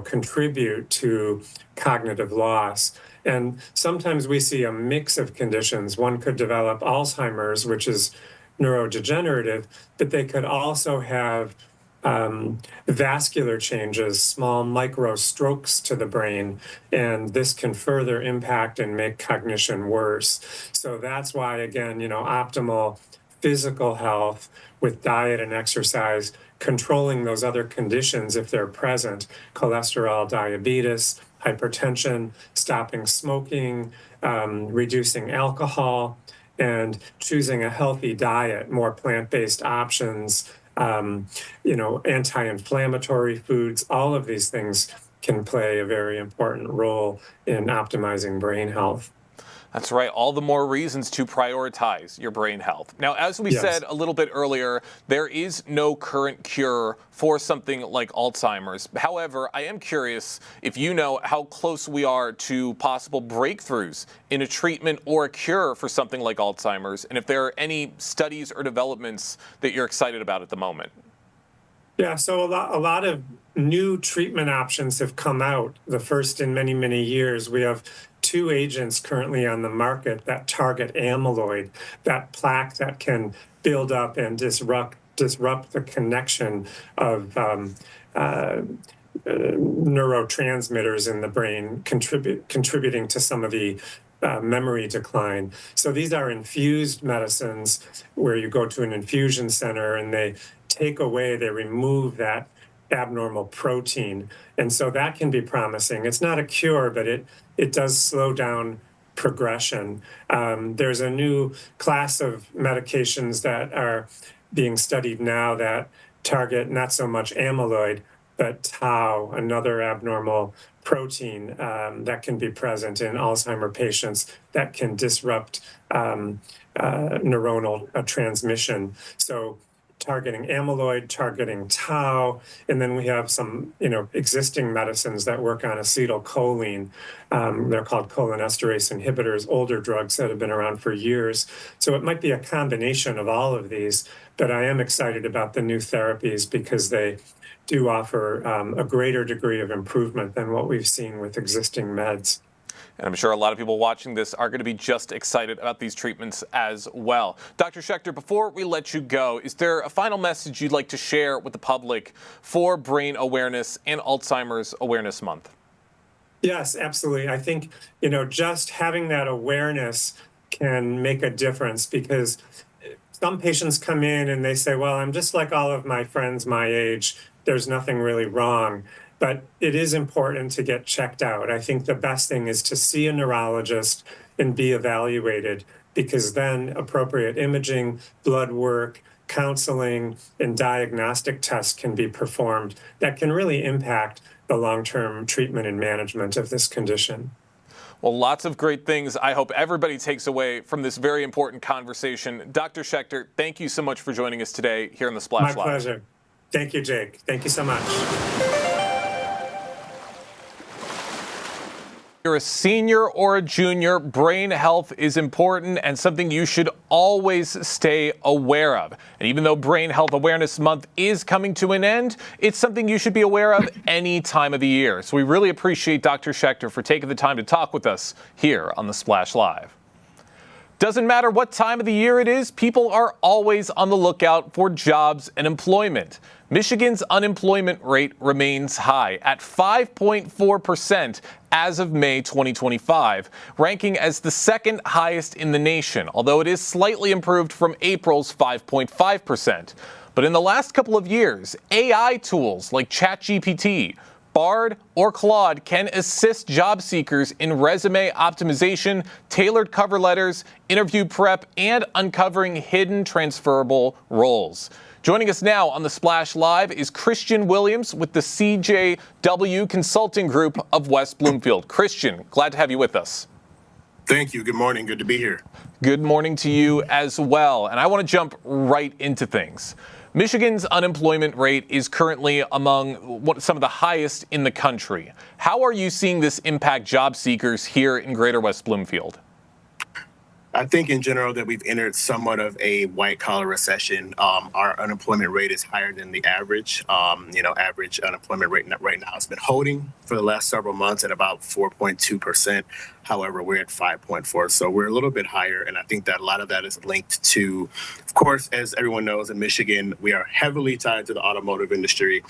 contribute to cognitive loss. And sometimes we see a mix of conditions. One could develop Alzheimer's, which is neurodegenerative, but they could also have vascular changes, small micro strokes to the brain, and this can further impact and make cognition worse. So that's why, again, optimal physical health with diet and exercise, controlling those other conditions if they're present, cholesterol, diabetes, hypertension, stopping smoking, reducing alcohol, and choosing a healthy diet, more plant-based options, anti-inflammatory foods, all of these things can play a very important role in optimizing brain health. That's right. All the more reasons to prioritize your brain health. Now, as we said a little bit earlier, there is no current cure for something like Alzheimer's. However, I am curious if you know how close we are to possible breakthroughs in a treatment or a cure for something like Alzheimer's, and if there are any studies or developments that you're excited about at the moment. Yeah, so a lot of new treatment options have come out, the first in many, many years. We have 2 agents currently on the market that target amyloid, that plaque that can build up and disrupt the connection of neurotransmitters in the brain, contributing to some of the memory decline. So these are infused medicines where you go to an infusion center and they remove that abnormal protein. And so that can be promising. It's not a cure, but it does slow down progression. There's a new class of medications that are being studied now that target not so much amyloid, but tau, another abnormal protein that can be present in Alzheimer's patients that can disrupt neuronal transmission. So targeting amyloid, targeting tau, and then we have some, existing medicines that work on acetylcholine. They're called cholinesterase inhibitors, older drugs that have been around for years. So it might be a combination of all of these, but I am excited about the new therapies because they do offer a greater degree of improvement than what we've seen with existing meds. And I'm sure a lot of people watching this are going to be just excited about these treatments as well. Dr. Schechter, before we let you go, is there a final message you'd like to share with the public for Brain Awareness and Alzheimer's Awareness Month? Yes, absolutely. I think, just having that awareness can make a difference because some patients come in and they say, well, I'm just like all of my friends my age. There's nothing really wrong. But it is important to get checked out. I think the best thing is to see a neurologist and be evaluated because then appropriate imaging, blood work, counseling, and diagnostic tests can be performed that can really impact the long-term treatment and management of this condition. Well, lots of great things I hope everybody takes away from this very important conversation. Dr. Schechter, thank you so much for joining us today here in the Splash Live. My pleasure. Thank you, Jake. Thank you so much. You're a senior or a junior, brain health is important and something you should always stay aware of. And even though Brain Health Awareness Month is coming to an end, it's something you should be aware of any time of the year. So we really appreciate Dr. Schechter for taking the time to talk with us here on the Splash Live. Doesn't matter what time of the year it is, people are always on the lookout for jobs and employment. Michigan's unemployment rate remains high at 5.4% as of May 2025, ranking as the second highest in the nation, although it is slightly improved from April's 5.5%. But in the last couple of years, AI tools like ChatGPT, Bard, or Claude can assist job seekers in resume optimization, tailored cover letters, interview prep, and uncovering hidden transferable roles. Joining us now on the Splash Live is Christian Williams with the CJW Consulting Group of West Bloomfield. Christian, glad to have you with us. Thank you. Good morning. Good to be here. Good morning to you as well. And I want to jump right into things. Michigan's unemployment rate is currently among some of the highest in the country. How are you seeing this impact job seekers here in Greater West Bloomfield? I think in general that we've entered somewhat of a white collar recession. Our unemployment rate is higher than the average. Average unemployment rate right now has been holding for the last several months at about 4.2%. However, we're at 5.4, so we're a little bit higher, and I think that a lot of that is linked to, of course, as everyone knows, in Michigan, we are heavily tied to the automotive industry.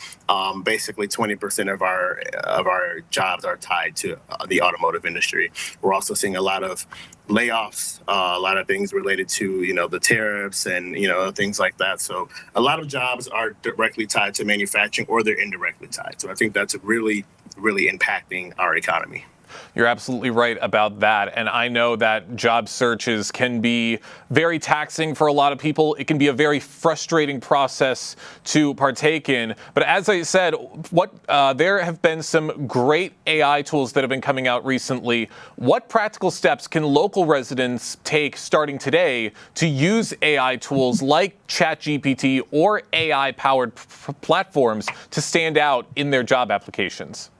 Basically, 20% of our jobs are tied to the automotive industry. We're also seeing a lot of layoffs, a lot of things related to the tariffs and things like that. So a lot of jobs are directly tied to manufacturing, or they're indirectly tied. So I think that's really impacting our economy. You're absolutely right about that. And I know that job searches can be very taxing for a lot of people. It can be a very frustrating process to partake in. But as I said, there have been some great AI tools that have been coming out recently. What practical steps can local residents take starting today to use AI tools like ChatGPT or AI-powered platforms to stand out in their job applications?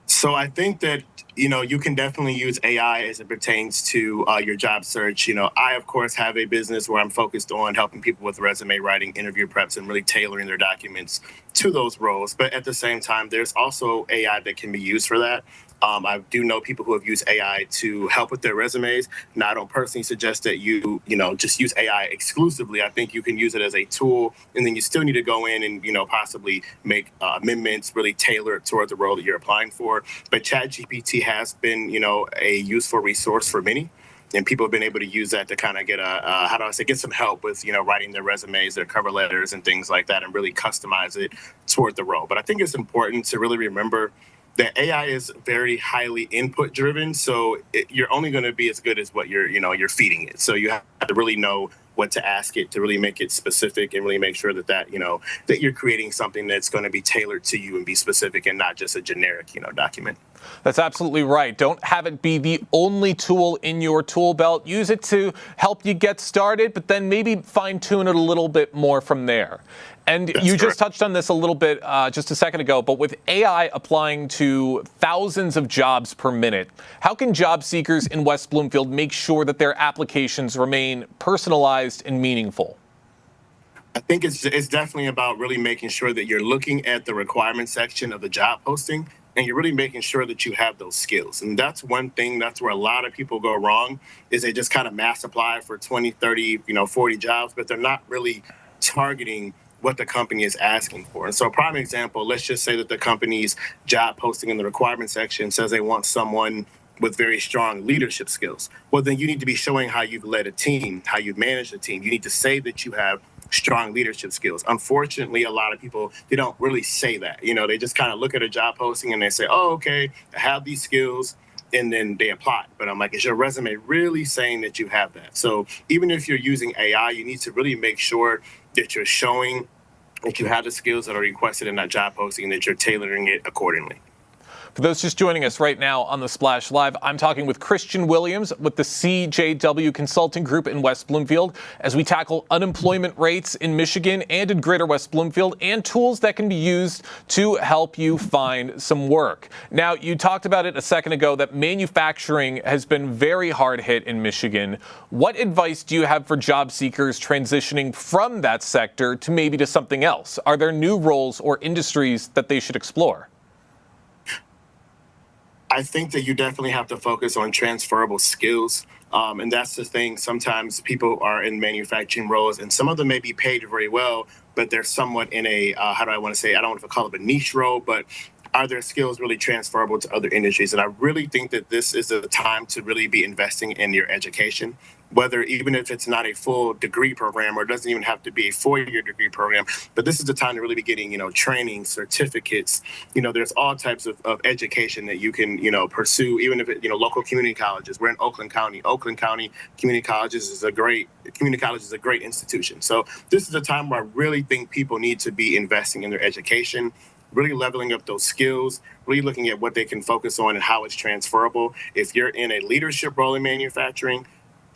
So I think that, you can definitely use AI as it pertains to your job search. I, of course, have a business where I'm focused on helping people with resume writing, interview preps, and really tailoring their documents to those roles. But at the same time, there's also AI that can be used for that. I do know people who have used AI to help with their resumes. Now, I don't personally suggest that you just use AI exclusively. I think you can use it as a tool, and then you still need to go in and, possibly make amendments, really tailor it toward the role that you're applying for. But ChatGPT has been, a useful resource for many. And people have been able to use that to kind of get get some help with, writing their resumes, their cover letters, and things like that, and really customize it toward the role. But I think it's important to really remember that AI is very highly input driven. So you're only going to be as good as what you're feeding it. So you have to really know what to ask it to really make it specific, and really make sure that you're creating something that's going to be tailored to you and be specific, and not just a generic, document. That's absolutely right. Don't have it be the only tool in your tool belt. Use it to help you get started, but then maybe fine tune it a little bit more from there. And you just touched on this a little bit just a second ago, but with AI applying to thousands of jobs per minute, how can job seekers in West Bloomfield make sure that their applications remain personalized and meaningful? I think it's definitely about really making sure that you're looking at the requirement section of the job posting, and you're really making sure that you have those skills. And that's one thing, that's where a lot of people go wrong, is they just kind of mass apply for 20, 30, 40 jobs, but they're not really targeting what the company is asking for. And so a prime example, let's just say that the company's job posting in the requirement section says they want someone with very strong leadership skills. Well, then you need to be showing how you've led a team, how you've managed a team. You need to say that you have strong leadership skills. Unfortunately, a lot of people, they don't really say that. They just kind of look at a job posting and they say, oh, okay, I have these skills, and then they apply. But I'm like, is your resume really saying that you have that? So even if you're using AI, you need to really make sure that you're showing that you have the skills that are requested in that job posting, and that you're tailoring it accordingly. For those just joining us right now on the Splash Live, I'm talking with Christian Williams with the CJW Consulting Group in West Bloomfield as we tackle unemployment rates in Michigan and in Greater West Bloomfield, and tools that can be used to help you find some work. Now, you talked about it a second ago that manufacturing has been very hard hit in Michigan. What advice do you have for job seekers transitioning from that sector to maybe to something else? Are there new roles or industries that they should explore? I think that you definitely have to focus on transferable skills. And that's the thing. Sometimes people are in manufacturing roles, and some of them may be paid very well, but they're somewhat in a, I don't want to call it a niche role, but are their skills really transferable to other industries? And I really think that this is the time to really be investing in your education, whether even if it's not a full degree program, or it doesn't even have to be a 4-year degree program, but this is the time to really be getting, training, certificates. There's all types of education that you can, pursue, even if local community colleges. We're in Oakland County. Oakland County Community Colleges is a great institution. So this is a time where I really think people need to be investing in their education, really leveling up those skills, really looking at what they can focus on and how it's transferable. If you're in a leadership role in manufacturing,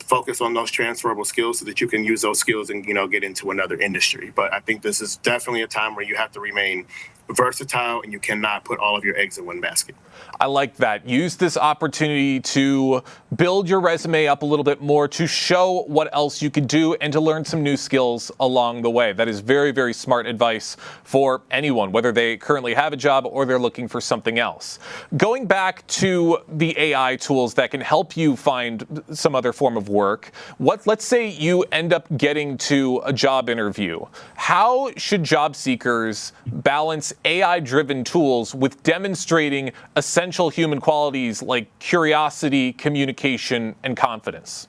focus on those transferable skills so that you can use those skills and, get into another industry. But I think this is definitely a time where you have to remain versatile and you cannot put all of your eggs in one basket. I like that. Use this opportunity to build your resume up a little bit more, to show what else you could do and to learn some new skills along the way. That is very, very smart advice for anyone, whether they currently have a job or they're looking for something else. Going back to the AI tools that can help you find some other form of work, let's say you end up getting to a job interview. How should job seekers balance AI-driven tools with demonstrating essential human qualities like curiosity, communication, and confidence?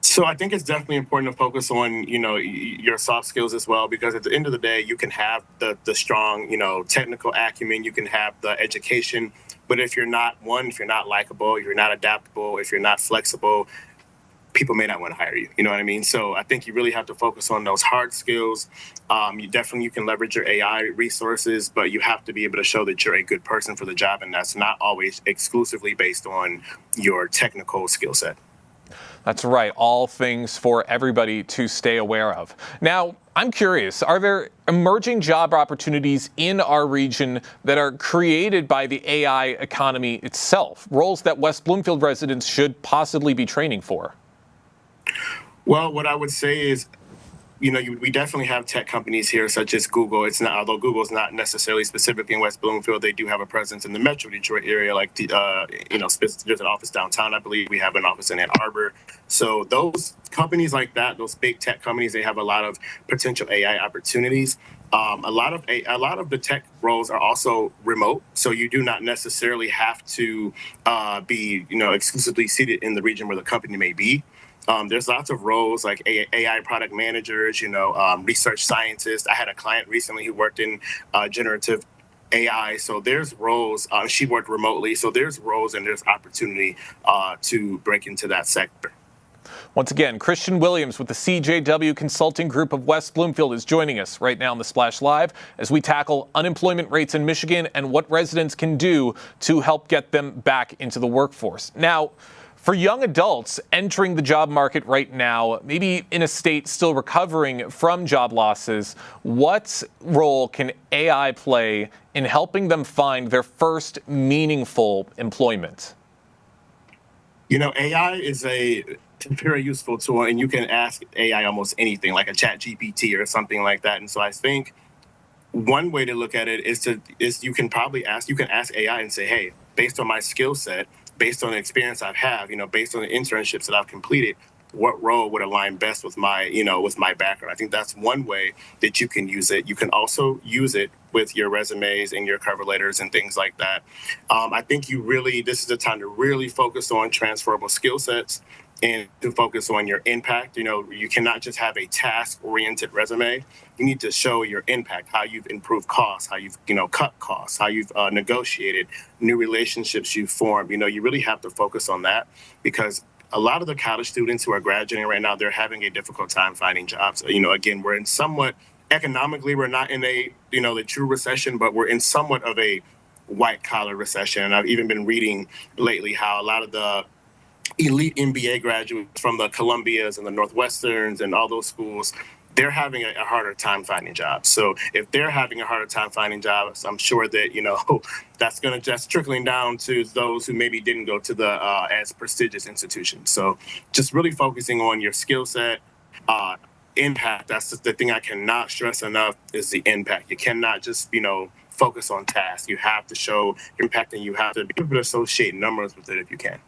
So I think it's definitely important to focus on, your soft skills as well, because at the end of the day, you can have the strong, technical acumen, you can have the education, but if you're not likable, if you're not adaptable, if you're not flexible, people may not want to hire you. You know what I mean? So I think you really have to focus on those hard skills. You can leverage your AI resources, but you have to be able to show that you're a good person for the job, and that's not always exclusively based on your technical skill set. That's right. All things for everybody to stay aware of. Now, I'm curious, are there emerging job opportunities in our region that are created by the AI economy itself, roles that West Bloomfield residents should possibly be training for? Well, what I would say is, we definitely have tech companies here, such as Google. Although Google's not necessarily specifically in West Bloomfield, they do have a presence in the Metro Detroit area. Like, there's an office downtown. I believe we have an office in Ann Arbor. So those companies like that, those big tech companies, they have a lot of potential AI opportunities. A lot of the tech roles are also remote, so you do not necessarily have to be, exclusively seated in the region where the company may be. There's lots of roles like AI product managers, research scientists. I had a client recently who worked in generative AI. So there's roles. She worked remotely. So there's roles and there's opportunity to break into that sector. Once again, Christian Williams with the CJW Consulting Group of West Bloomfield is joining us right now on the Splash Live as we tackle unemployment rates in Michigan and what residents can do to help get them back into the workforce. Now, for young adults entering the job market right now, maybe in a state still recovering from job losses, what role can AI play in helping them find their first meaningful employment? AI is a very useful tool, and you can ask AI almost anything, like a ChatGPT or something like that. And so I think one way to look at it is you can ask AI and say, hey, based on my skill set, based on the experience I have, based on the internships that I've completed, what role would align best with my background? I think that's one way that you can use it. You can also use it with your resumes and your cover letters and things like that. I think this is the time to really focus on transferable skill sets and to focus on your impact. You cannot just have a task-oriented resume. You need to show your impact, how you've improved costs, how you've, cut costs, how you've negotiated new relationships you've formed. You really have to focus on that, because a lot of the college students who are graduating right now, they're having a difficult time finding jobs. Again, we're in somewhat, economically, we're not in the true recession, but we're in somewhat of a white collar recession. And I've even been reading lately how a lot of the elite MBA graduates from the Columbias and the Northwesterns and all those schools, they're having a harder time finding jobs. So if they're having a harder time finding jobs, I'm sure that, that's trickling down to those who maybe didn't go to the as prestigious institutions. So just really focusing on your skill set, impact. That's the thing I cannot stress enough, is the impact. You cannot just, focus on tasks. You have to show impact, and you have to be able to associate numbers with it if you can.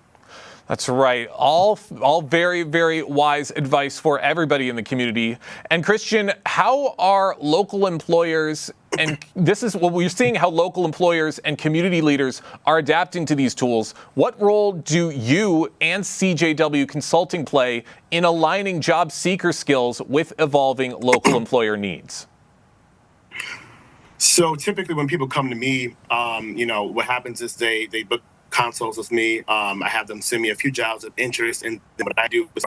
That's right. All very, very wise advice for everybody in the community. And Christian, how are local employers, and this is what we're seeing, how local employers and community leaders are adapting to these tools. What role do you and CJW Consulting play in aligning job seeker skills with evolving local employer needs? So typically when people come to me, what happens is they book consults with me. I have them send me a few jobs of interest, and what I do is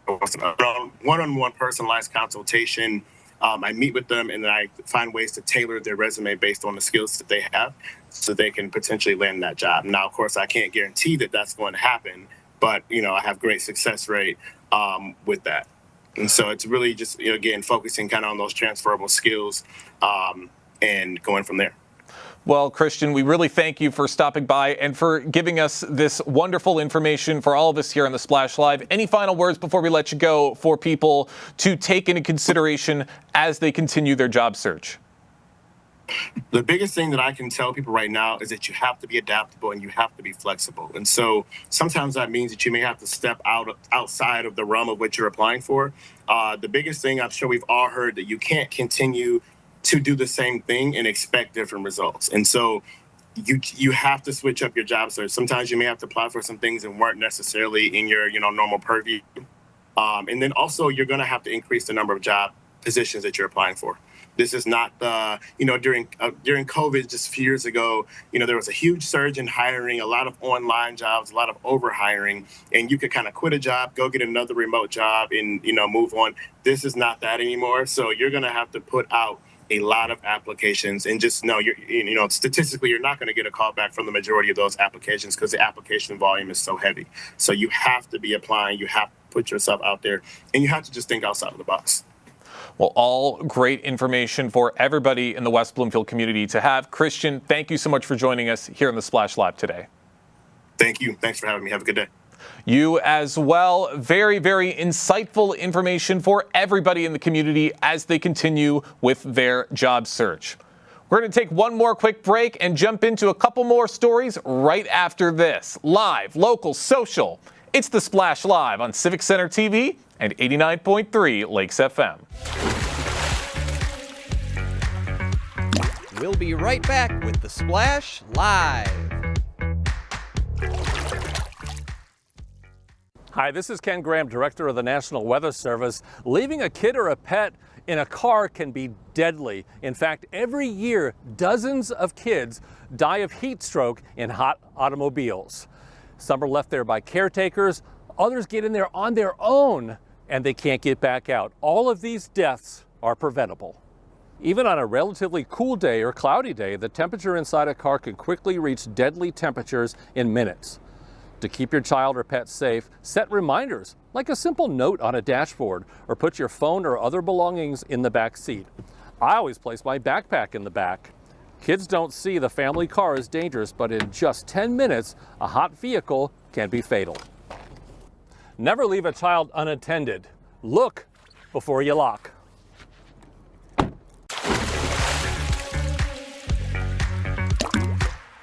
one-on-one personalized consultation. I meet with them, and then I find ways to tailor their resume based on the skills that they have, so they can potentially land that job. Now, of course, I can't guarantee that that's going to happen, but I have great success rate with that. And so it's really just, again, focusing kind of on those transferable skills and going from there. Well, Christian, we really thank you for stopping by and for giving us this wonderful information for all of us here on the Splash Live. Any final words before we let you go for people to take into consideration as they continue their job search? The biggest thing that I can tell people right now is that you have to be adaptable and you have to be flexible. And so sometimes that means that you may have to step outside of the realm of what you're applying for. The biggest thing, I'm sure we've all heard, that you can't continue to do the same thing and expect different results. And so you have to switch up your job search. Sometimes you may have to apply for some things that weren't necessarily in your normal purview. And then also you're going to have to increase the number of job positions that you're applying for. This is not the, during COVID just a few years ago, there was a huge surge in hiring, a lot of online jobs, a lot of overhiring, and you could kind of quit a job, go get another remote job and, move on. This is not that anymore. So you're going to have to put out a lot of applications, and just know statistically you're not going to get a call back from the majority of those applications because the application volume is so heavy. So you have to be applying, you have to put yourself out there, and you have to just think outside of the box. Well, all great information for everybody in the West Bloomfield community to have. Christian, thank you so much for joining us here in the Splash Live today. Thank you. Thanks for having me. Have a good day. You as well. Very, very insightful information for everybody in the community as they continue with their job search. We're going to take one more quick break and jump into a couple more stories right after this. Live, local, social. It's the Splash Live on Civic Center TV and 89.3 Lakes FM. We'll be right back with the Splash Live. Hi, this is Ken Graham, Director of the National Weather Service. Leaving a kid or a pet in a car can be deadly. In fact, every year, dozens of kids die of heat stroke in hot automobiles. Some are left there by caretakers, others get in there on their own, and they can't get back out. All of these deaths are preventable. Even on a relatively cool day or cloudy day, the temperature inside a car can quickly reach deadly temperatures in minutes. To keep your child or pet safe, set reminders, like a simple note on a dashboard, or put your phone or other belongings in the back seat. I always place my backpack in the back. Kids don't see the family car as dangerous, but in just 10 minutes, a hot vehicle can be fatal. Never leave a child unattended. Look before you lock.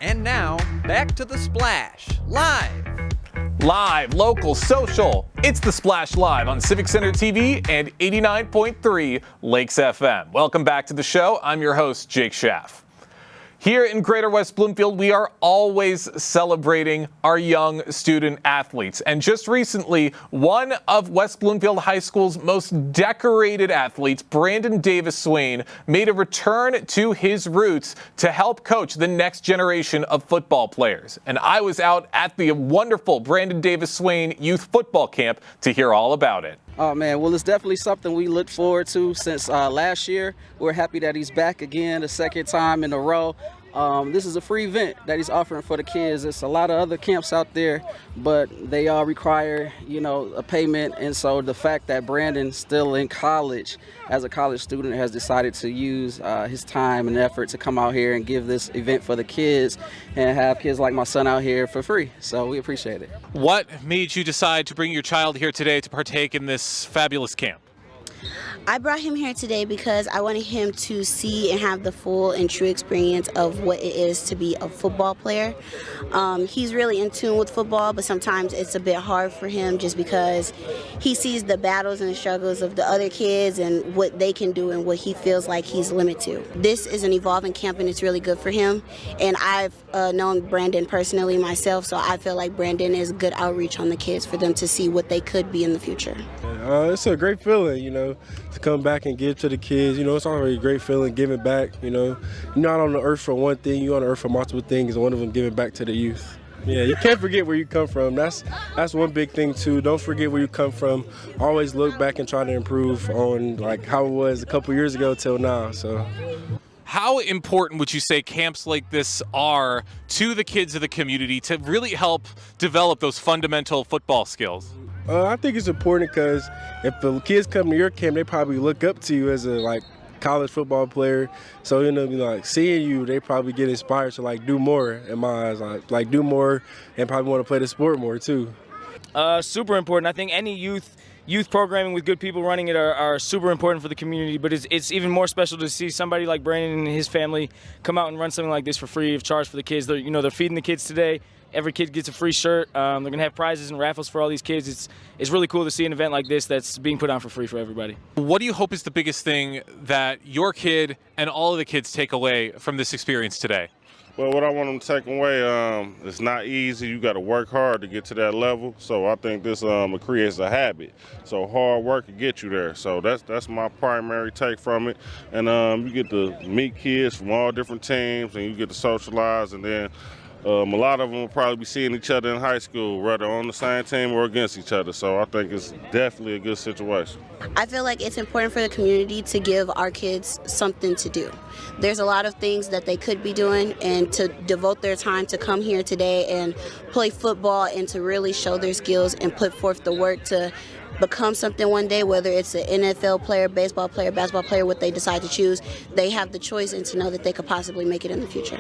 And now, back to the Splash Live. Live, local, social. It's the Splash Live on Civic Center TV and 89.3 Lakes FM. Welcome back to the show. I'm your host, Jake Schaff. Here in Greater West Bloomfield, we are always celebrating our young student athletes. And just recently, one of West Bloomfield High School's most decorated athletes, Brandon Davis Swain, made a return to his roots to help coach the next generation of football players. And I was out at the wonderful Brandon Davis Swain Youth Football Camp to hear all about it. Oh man, well it's definitely something we looked forward to since last year. We're happy that he's back again the second time in a row. This is a free event that he's offering for the kids. There's a lot of other camps out there, but they all require, a payment. And so the fact that Brandon's still in college, as a college student, has decided to use his time and effort to come out here and give this event for the kids and have kids like my son out here for free. So we appreciate it. What made you decide to bring your child here today to partake in this fabulous camp? I brought him here today because I wanted him to see and have the full and true experience of what it is to be a football player. He's really in tune with football, but sometimes it's a bit hard for him just because he sees the battles and the struggles of the other kids and what they can do and what he feels like he's limited to. This is an evolving camp and it's really good for him. And I've known Brandon personally myself, so I feel like Brandon is good outreach on the kids for them to see what they could be in the future. It's a great feeling, to come back and give to the kids. It's already a great feeling giving back. You're not on the earth for one thing, you're on the earth for multiple things, and one of them giving back to the youth. Yeah, you can't forget where you come from. That's one big thing too. Don't forget where you come from. Always look back and try to improve on how it was a couple years ago till now. So. How important would you say camps like this are to the kids of the community to really help develop those fundamental football skills? I think it's important because if the kids come to your camp, they probably look up to you as a college football player. So seeing you, they probably get inspired to do more. In my eyes, like do more, and probably want to play the sport more too. Super important. I think any youth programming with good people running it are super important for the community, but it's even more special to see somebody like Brandon and his family come out and run something like this for free of charge for the kids. They're feeding the kids today. Every kid gets a free shirt. They're going to have prizes and raffles for all these kids. It's really cool to see an event like this that's being put on for free for everybody. What do you hope is the biggest thing that your kid and all of the kids take away from this experience today? Well, what I want them to take away, it's not easy. You got to work hard to get to that level. So I think this creates a habit. So hard work can get you there. So that's my primary take from it. And you get to meet kids from all different teams, and you get to socialize. And then a lot of them will probably be seeing each other in high school, whether on the same team or against each other. So I think it's definitely a good situation. I feel like it's important for the community to give our kids something to do. There's a lot of things that they could be doing, and to devote their time to come here today and play football and to really show their skills and put forth the work to become something one day, whether it's an NFL player, baseball player, basketball player, what they decide to choose, they have the choice and to know that they could possibly make it in the future.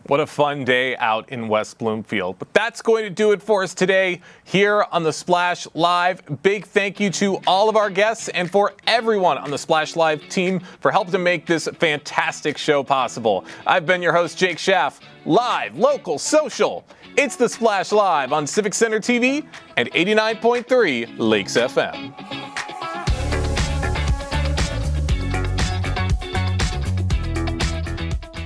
What a fun day out in West Bloomfield. But that's going to do it for us today here on the Splash Live. Big thank you to all of our guests and for everyone on the Splash Live team for helping to make this fantastic show possible. I've been your host, Jake Schaff. Live, local, social. It's the Splash Live on Civic Center TV and 89.3 Lakes FM.